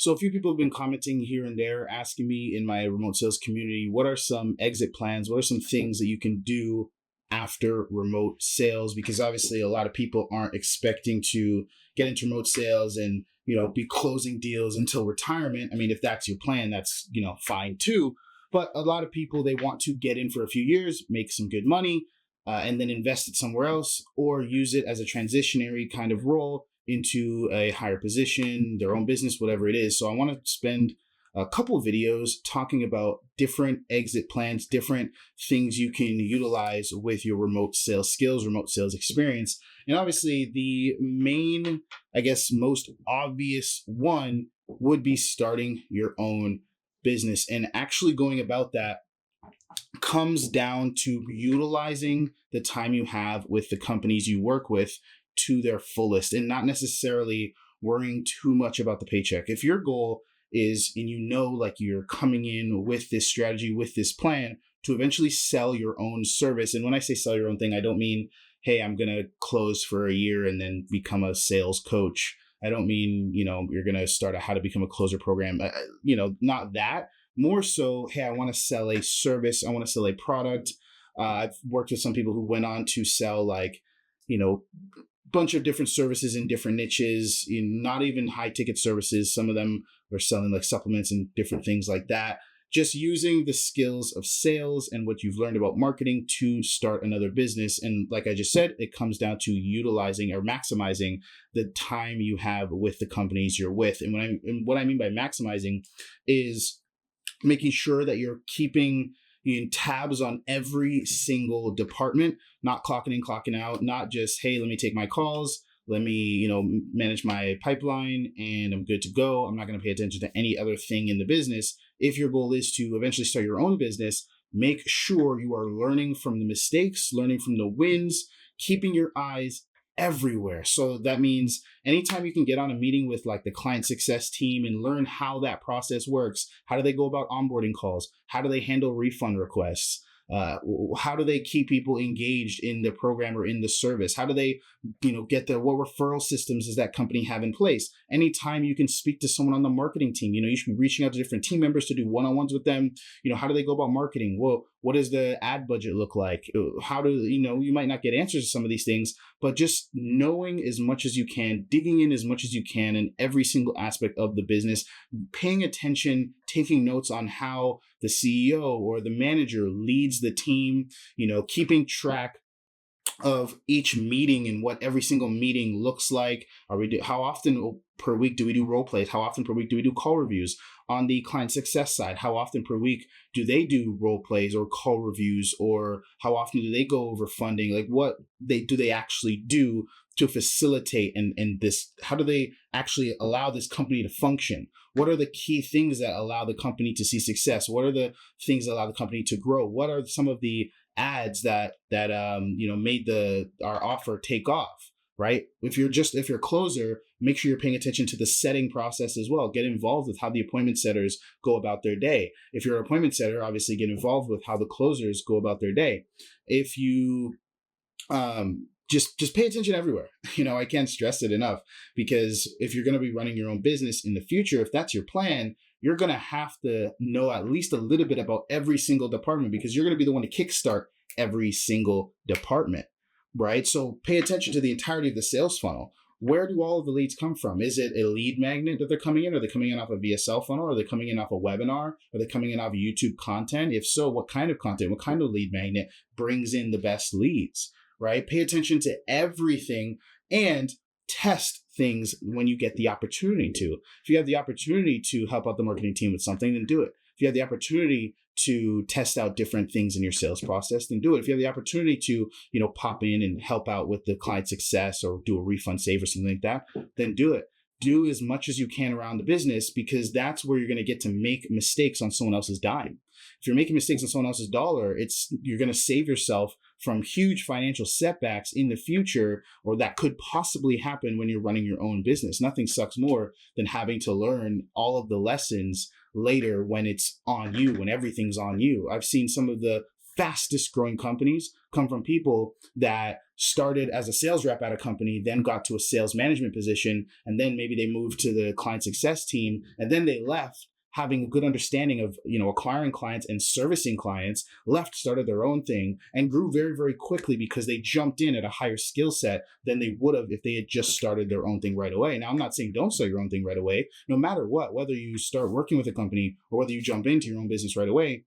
So a few people have been commenting here and there, asking me in my remote sales community, what are some exit plans? What are some things that you can do after remote sales? Because obviously a lot of people aren't expecting to get into remote sales and, be closing deals until retirement. I mean, if that's your plan, that's, fine too. But a lot of people, they want to get in for a few years, make some good money, and then invest it somewhere else, or use it as a transitionary kind of role into a higher position, their own business, whatever it is. So I want to spend a couple of videos talking about different exit plans, different things you can utilize with your remote sales skills, remote sales experience. And obviously the main, most obvious one would be starting your own business. And actually going about that comes down to utilizing the time you have with the companies you work with to their fullest and not necessarily worrying too much about the paycheck. If your goal is, and you're coming in with this strategy, with this plan to eventually sell your own service. And when I say sell your own thing, I don't mean, hey, I'm going to close for a year and then become a sales coach. I don't mean, you're going to start a how to become a closer program, not that. More so, hey, I want to sell a service. I want to sell a product. I've worked with some people who went on to sell bunch of different services in different niches, not even high ticket services. Some of them are selling like supplements and different things like that. Just using the skills of sales and what you've learned about marketing to start another business. And like I just said, it comes down to utilizing or maximizing the time you have with the companies you're with. And what I mean by maximizing is making sure that you're keeping tabs on every single department, not clocking in, clocking out, not just, hey, let me take my calls, let me, manage my pipeline and I'm good to go. I'm not going to pay attention to any other thing in the business. If your goal is to eventually start your own business, make sure you are learning from the mistakes, learning from the wins, keeping your eyes everywhere. So that means anytime you can get on a meeting with like the client success team and learn how that process works, how do they go about onboarding calls? How do they handle refund requests? How do they keep people engaged in the program or in the service? How do they, get what referral systems does that company have in place? Anytime you can speak to someone on the marketing team, you should be reaching out to different team members to do one-on-ones with them. How do they go about marketing? Well, what does the ad budget look like? How do, you might not get answers to some of these things, but just knowing as much as you can, digging in as much as you can in every single aspect of the business, paying attention, taking notes on how the CEO or the manager leads the team, keeping track of each meeting and what every single meeting looks like. How often per week do we do role plays? How often per week do we do call reviews? On the client success side, how often per week do they do role plays or call reviews, or how often do they go over funding? Like what do they actually do to facilitate and this, how do they actually allow this company to function? What are the key things that allow the company to see success? What are the things that allow the company to grow? What are some of the ads that made our offer take off, right? If you're a closer, make sure you're paying attention to the setting process as well. Get involved with how the appointment setters go about their day. If you're an appointment setter, obviously get involved with how the closers go about their day. If you just pay attention everywhere. I can't stress it enough, because if you're going to be running your own business in the future, if that's your plan, you're going to have to know at least a little bit about every single department, because you're going to be the one to kickstart every single department, right? So pay attention to the entirety of the sales funnel. Where do all of the leads come from? Is it a lead magnet that they're coming in? Are they coming in off a VSL funnel? Are they coming in off a webinar? Are they coming in off YouTube content? If so, what kind of content, what kind of lead magnet brings in the best leads, right? Pay attention to everything and test things when you get the opportunity to. If you have the opportunity to help out the marketing team with something, then do it. If you have the opportunity to test out different things in your sales process, then do it. If you have the opportunity to, pop in and help out with the client success or do a refund save or something like that, then do it. Do as much as you can around the business, because that's where you're going to get to make mistakes on someone else's dime. If you're making mistakes on someone else's dollar, you're going to save yourself from huge financial setbacks in the future, or that could possibly happen when you're running your own business. Nothing sucks more than having to learn all of the lessons later when it's on you, when everything's on you. I've seen some of the fastest growing companies come from people that started as a sales rep at a company, then got to a sales management position, and then maybe they moved to the client success team, and then they left having a good understanding of, acquiring clients and servicing clients, left, started their own thing, and grew very, very quickly because they jumped in at a higher skill set than they would have if they had just started their own thing right away. Now, I'm not saying don't start your own thing right away. No matter what, whether you start working with a company or whether you jump into your own business right away,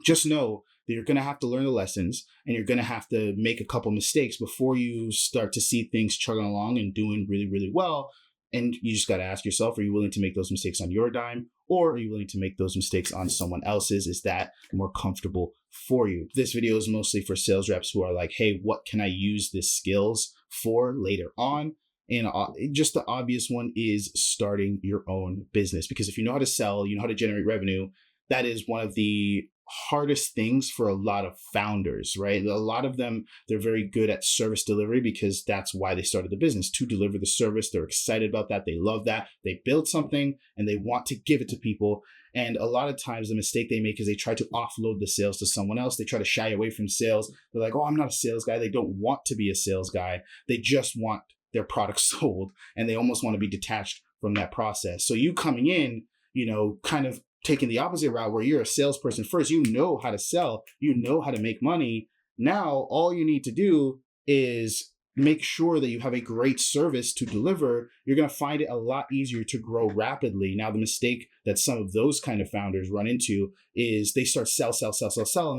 just know that you're going to have to learn the lessons and you're going to have to make a couple mistakes before you start to see things chugging along and doing really, really well. And you just got to ask yourself, are you willing to make those mistakes on your dime, or are you willing to make those mistakes on someone else's? Is that more comfortable for you? This video is mostly for sales reps who are like, hey, what can I use these skills for later on? And just the obvious one is starting your own business. Because if you know how to sell, you know how to generate revenue, that is one of the hardest things for a lot of founders, right? A lot of them, they're very good at service delivery because that's why they started the business, to deliver the service. They're excited about that. They love that. They build something and they want to give it to people. And a lot of times the mistake they make is they try to offload the sales to someone else. They try to shy away from sales. They're like, oh, I'm not a sales guy. They don't want to be a sales guy. They just want their product sold, and they almost want to be detached from that process. So you coming in, kind of taking the opposite route where you're a salesperson first, you know how to sell, you know how to make money. Now, all you need to do is make sure that you have a great service to deliver. You're going to find it a lot easier to grow rapidly. Now, the mistake that some of those kind of founders run into is they start sell, and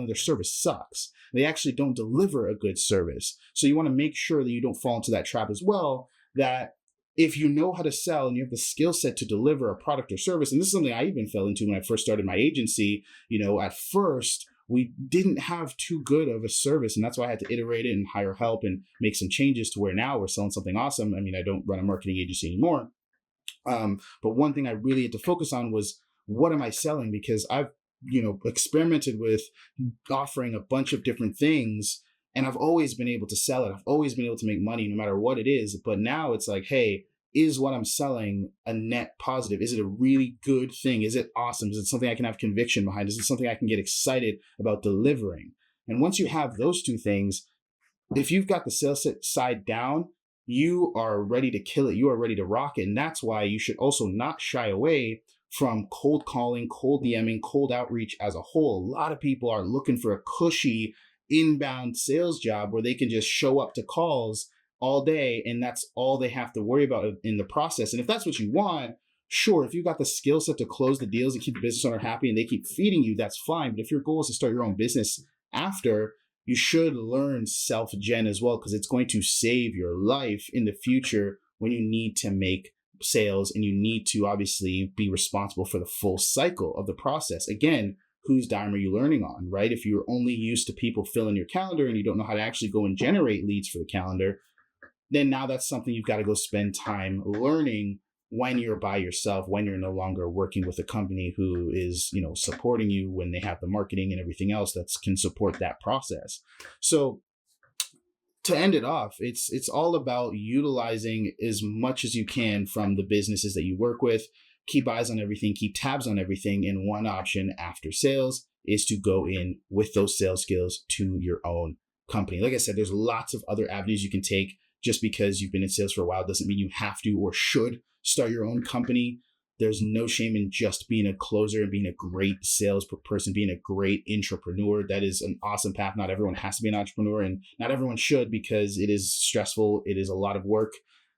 then their service sucks. They actually don't deliver a good service. So you want to make sure that you don't fall into that trap as well, that if you know how to sell and you have the skill set to deliver a product or service, and this is something I even fell into when I first started my agency, at first we didn't have too good of a service, and that's why I had to iterate it and hire help and make some changes to where now we're selling something awesome. I mean, I don't run a marketing agency anymore. But one thing I really had to focus on was, what am I selling? Because I've, experimented with offering a bunch of different things, and I've always been able to sell it. I've always been able to make money no matter what it is. But now it's like, hey, is what I'm selling a net positive? Is it a really good thing? Is it awesome? Is it something I can have conviction behind? Is it something I can get excited about delivering? And once you have those two things, if you've got the sales side down, you are ready to kill it. You are ready to rock it. And that's why you should also not shy away from cold calling, cold DMing, cold outreach as a whole. A lot of people are looking for a cushy inbound sales job where they can just show up to calls all day and that's all they have to worry about in the process. And if that's what you want, sure, if you've got the skill set to close the deals and keep the business owner happy and they keep feeding you, that's fine. But if your goal is to start your own business after, you should learn self-gen as well, because it's going to save your life in the future when you need to make sales and you need to obviously be responsible for the full cycle of the process. Again, whose dime are you learning on, right? If you're only used to people filling your calendar and you don't know how to actually go and generate leads for the calendar, then now that's something you've got to go spend time learning when you're by yourself, when you're no longer working with a company who is, supporting you, when they have the marketing and everything else that can support that process. So to end it off, it's all about utilizing as much as you can from the businesses that you work with. Keep eyes on everything, keep tabs on everything. And one option after sales is to go in with those sales skills to your own company. Like I said, there's lots of other avenues you can take. Just because you've been in sales for a while doesn't mean you have to or should start your own company. There's no shame in just being a closer and being a great sales person, being a great entrepreneur. That is an awesome path. Not everyone has to be an entrepreneur, and not everyone should, because it is stressful. It is a lot of work.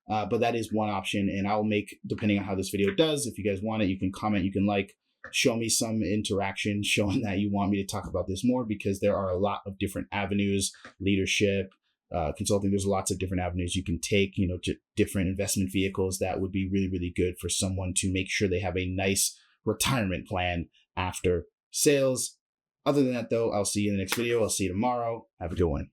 But that is one option, and I'll make, depending on how this video does, if you guys want it, you can comment, you can like, show me some interaction showing that you want me to talk about this more, because there are a lot of different avenues, leadership, consulting. There's lots of different avenues you can take, different investment vehicles that would be really, really good for someone to make sure they have a nice retirement plan after sales. Other than that, though, I'll see you in the next video. I'll see you tomorrow. Have a good one.